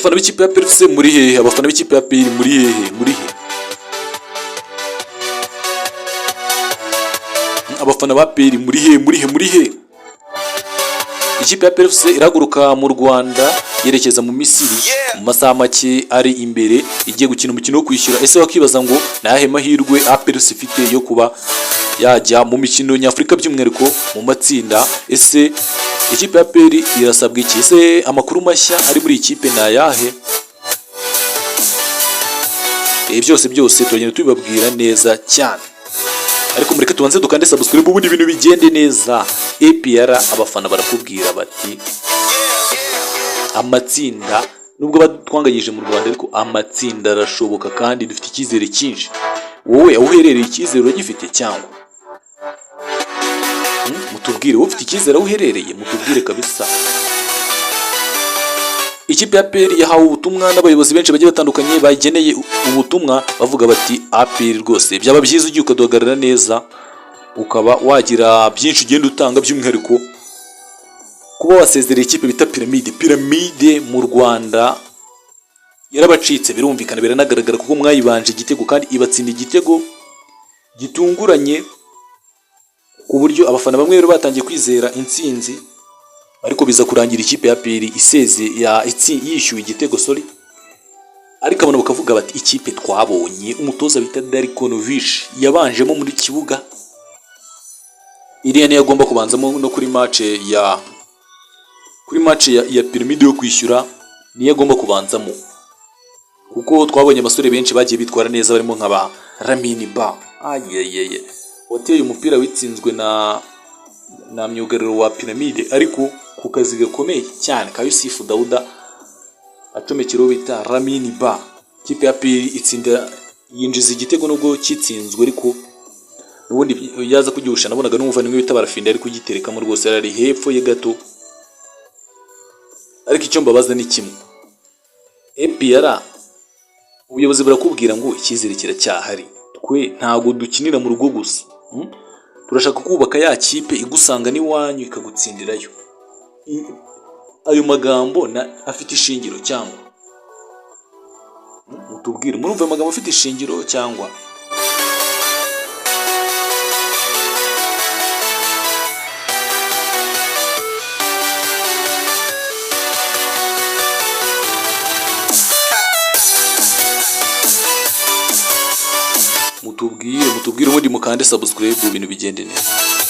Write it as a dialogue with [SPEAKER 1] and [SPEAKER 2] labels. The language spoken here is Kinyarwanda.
[SPEAKER 1] abafana b'ikipe ya PFC muri hehe? Abafana b'ikipe ya PL muri hehe? Abafana ba PL muri hehe? Ikipe ya PFC iraguruka mu Rwanda yerekeza mu Misiri mu masaha make ari imbere, igiye gukina umukino wo kwishyura. Ese wakibaza ngo nahe mahirwe PFC ifite yo kuba yajya mu mikino nyafurika by'umwihariko mu matsinda? Ese ikipe ya PL irasabwa iki? Ese amakuru mashya ari muri ikipe na yahe? Byose turagenda tubibabwira neza cyane, ariko mureke tubanze dukande subscribe ubundi ibintu bigende neza. APR abafana barakubwira bati amatsinda nubwo batwanganyije mu Rwanda, ariko amatsinda arashoboka kandi dufite icyizere cyinshi. Wowe aho uherereye icyizere uragifite cyangwa? Mutubwire wowe ufite icyizere aho uherereye, mutubwire kabisa. Ikipe ya PL yahawe ubutumwa n'abayobozi benshi bagiye batandukanye bageneye ubutumwa bavuga bati APR rwose byaba byiza ugiye ukaduhagarara neza, ukaba wagira byinshi ugenda utanga, by'umwihariko kuba wasezereye ikipe bita Pyramide mu Rwanda yarabacitse, birumvikana biranagaragara kuko mwayibanje igitego kandi ibatsinda igitego gitunguranye, ku buryo abafana bamwe rero batangiye kwizera intsinzi, ariko biza kurangira ikipe ya PL yishyuye igitego ariko abantu bakavuga bati ikipe twabonye umutoza bita Darikonovic yabanjemo muri kibuga, iriya niyo agomba kubanzamo no kuri match ya Pyramide yo kwishyura, niyo agomba kubanzamo kuko twabonye abasore benshi bagiye bitwara neza, barimo nk'aba Lamine Ba wateye umupira witsinzwe na myugariro wa Pyramide, ariko ku kazi gakomeye cyane ka Yusufu Dauda acomekero bita Lamine Ba. Ikipe ya PL itsinda yinjiza igitego nubwo kitsinzwe, ariko ubundi yaza kugihusha nabonaga n'umuvandimwe bita Barafinda ari kugiterekamo rwose, ari hepfo ye gato. Ariko icyo mbabaza ni kimwe, APR ubuyobozi burakubwira ngo icyizere kiracyahari, twe ntago dukinira mu rugo gusa, turashaka kubaka ya kipe igusanga n'iwanyu ikagutsindirayo. Ayo magambo afite ishingiro cyangwa? Mutubwire, murumva amagambo afite ishingiro cyangwa? Mutubwire ubundi mukande subscribe ibintu bigende neza.